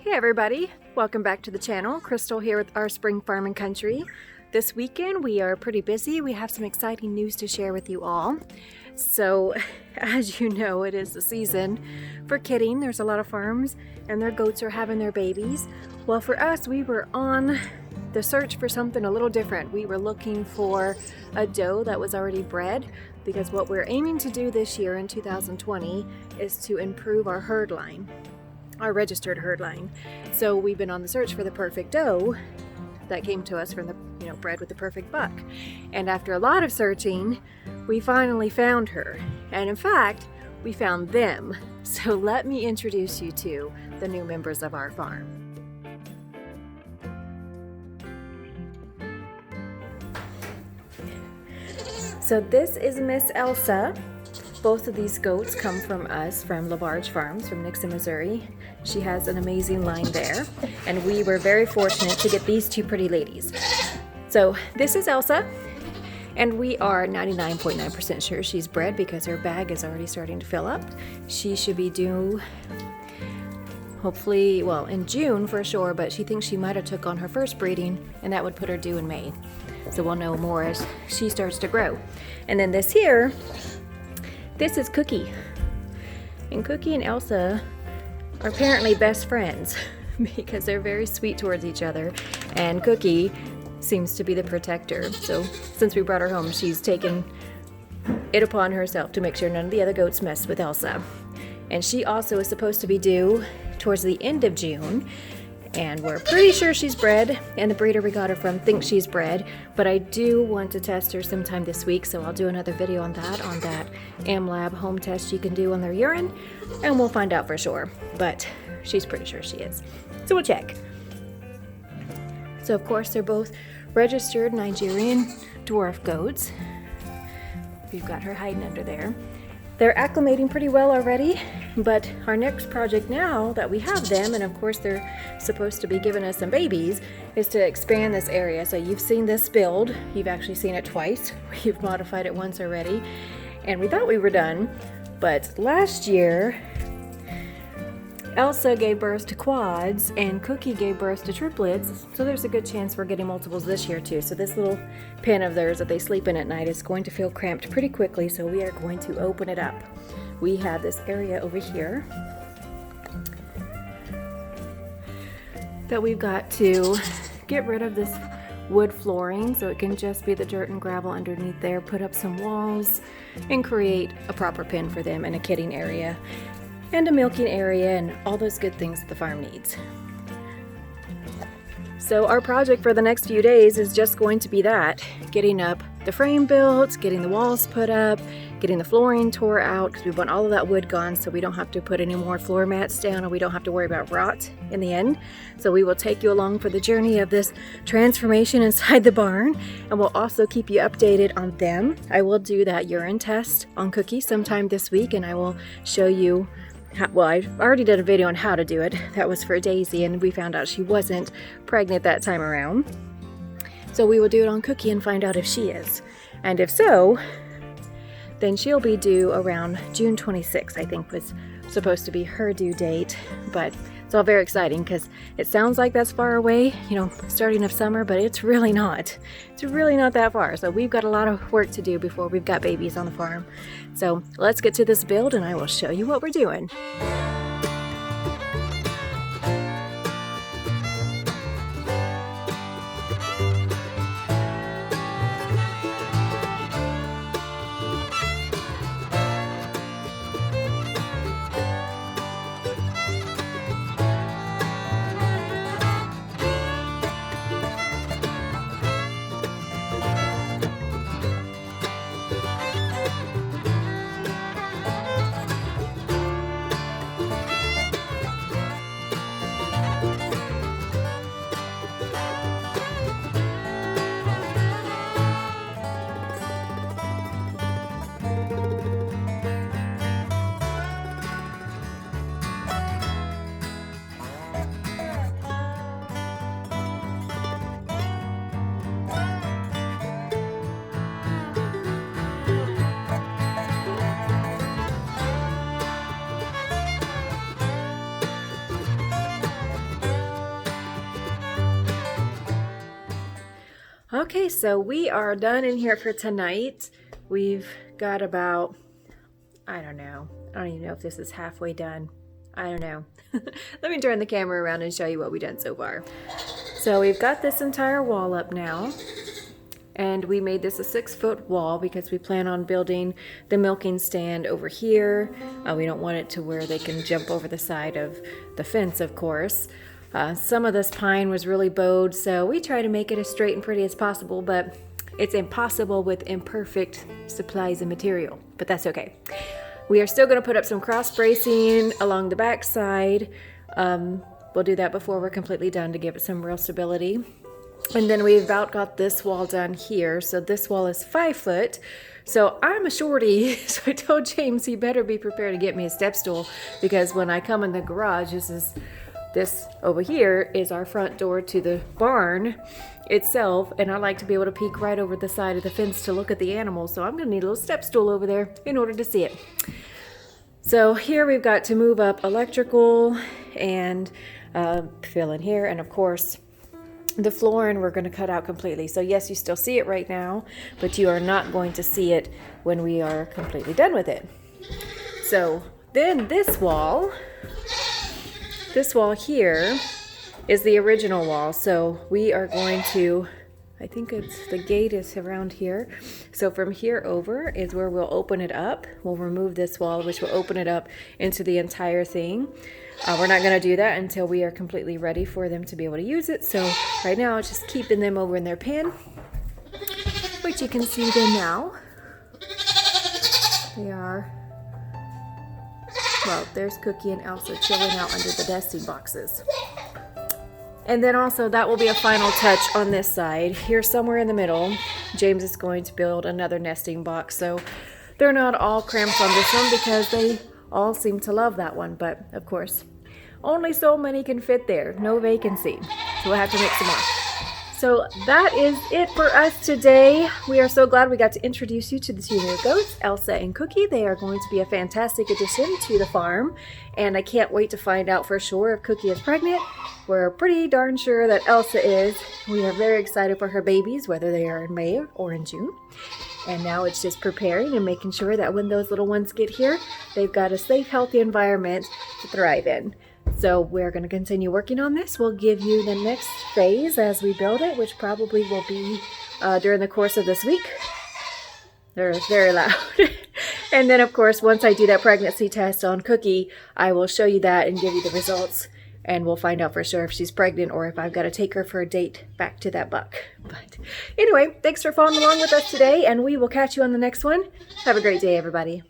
Hey everybody, welcome back to the channel. Crystal here with our Spring Farm and Country. This weekend we are pretty busy. We have some exciting news to share with you all. So as you know, it is the season for kidding. There's a lot of farms and their goats are having their babies. Well, for us, we were on the search for something a little different. We were looking for a doe that was already bred, because what we're aiming to do this year in 2020 is to improve our herd line, our registered herd line. So we've been on the search for the perfect doe that came to us from the, bred with the perfect buck. And after a lot of searching, we finally found her. And in fact, we found them. So let me introduce you to the new members of our farm. So this is Miss Elsa. Both of these goats come from us from LaBarge Farms from Nixon, Missouri. She has an amazing line there, and we were very fortunate to get these two pretty ladies. So this is Elsa, and we are 99.9% sure she's bred because her bag is already starting to fill up. She should be due hopefully, well, in June for sure, but she thinks she might have took on her first breeding, and that would put her due in May. So we'll know more as she starts to grow. And then this here, this is Cookie. And Cookie and Elsa are apparently best friends because they're very sweet towards each other. And Cookie seems to be the protector. So since we brought her home, she's taken it upon herself to make sure none of the other goats mess with Elsa. And she also is supposed to be due towards the end of June. And we're pretty sure she's bred, and the breeder we got her from thinks she's bred, but I do want to test her sometime this week, so I'll do another video on that AmLab home test you can do on their urine, and we'll find out for sure, but she's pretty sure she is. So we'll check. So of course they're both registered Nigerian Dwarf Goats. We've got her hiding under there. They're acclimating pretty well already, but our next project now that we have them, and of course they're supposed to be giving us some babies, is to expand this area. So you've seen this build. You've actually seen it twice. We've modified it once already, and we thought we were done, but last year Elsa gave birth to quads and Cookie gave birth to triplets, so there's a good chance we're getting multiples this year too. So this little pen of theirs that they sleep in at night is going to feel cramped pretty quickly, so we are going to open it up. We have this area over here that we've got to get rid of this wood flooring so it can just be the dirt and gravel underneath there, put up some walls, and create a proper pen for them and a kidding area and a milking area and all those good things that the farm needs. So our project for the next few days is just going to be that, getting up the frame built, getting the walls put up, getting the flooring tore out, because we want all of that wood gone so we don't have to put any more floor mats down and we don't have to worry about rot in the end. So we will take you along for the journey of this transformation inside the barn, and we'll also keep you updated on them. I will do that urine test on Cookie sometime this week, and I will show you well, I already did a video on how to do it. That was for Daisy, and we found out she wasn't pregnant that time around. So we will do it on Cookie and find out if she is. And if so, then she'll be due around June 26th, I think was supposed to be her due date. But it's all very exciting because it sounds like that's far away, starting of summer, but it's really not. It's really not that far. So we've got a lot of work to do before we've got babies on the farm. So let's get to this build and I will show you what we're doing. Okay, so we are done in here for tonight. We've got about, I don't even know if this is halfway done. I don't know. Let me turn the camera around and show you what we've done so far. So we've got this entire wall up now, and we made this a 6-foot wall because we plan on building the milking stand over here. We don't want it to where they can jump over the side of the fence, of course. Some of this pine was really bowed, so we try to make it as straight and pretty as possible, but it's impossible with imperfect supplies and material, but that's okay. We are still going to put up some cross bracing along the back side. We'll do that before we're completely done to give it some real stability. And then we've about got this wall done here. So this wall is 5 foot. So I'm a shorty, so I told James he better be prepared to get me a step stool, because when I come in the garage, this over here is our front door to the barn itself, and I like to be able to peek right over the side of the fence to look at the animals, so I'm gonna need a little step stool over there in order to see it. So here we've got to move up electrical and fill in here, and of course the flooring we're going to cut out completely. So yes, you still see it right now, but you are not going to see it when we are completely done with it. So then this wall here is the original wall. So we are going to, I think it's the gate is around here. So from here over is where we'll open it up. We'll remove this wall, which will open it up into the entire thing. We're not going to do that until we are completely ready for them to be able to use it. So right now it's just keeping them over in their pen, which you can see them now. They are, well, there's Cookie and Elsa chilling out under the nesting boxes. And then also that will be a final touch on this side. Here somewhere in the middle, James is going to build another nesting box. So they're not all cramped on this one because they all seem to love that one. But of course, only so many can fit there. No vacancy. So we'll have to make some more. So that is it for us today. We are so glad we got to introduce you to the 2 new goats, Elsa and Cookie. They are going to be a fantastic addition to the farm, and I can't wait to find out for sure if Cookie is pregnant. We're pretty darn sure that Elsa is. We are very excited for her babies, whether they are in May or in June. And now it's just preparing and making sure that when those little ones get here, they've got a safe, healthy environment to thrive in. So we're going to continue working on this. We'll give you the next phase as we build it, which probably will be during the course of this week. They're very loud. And then, of course, once I do that pregnancy test on Cookie, I will show you that and give you the results. And we'll find out for sure if she's pregnant or if I've got to take her for a date back to that buck. But anyway, thanks for following along with us today, and we will catch you on the next one. Have a great day, everybody.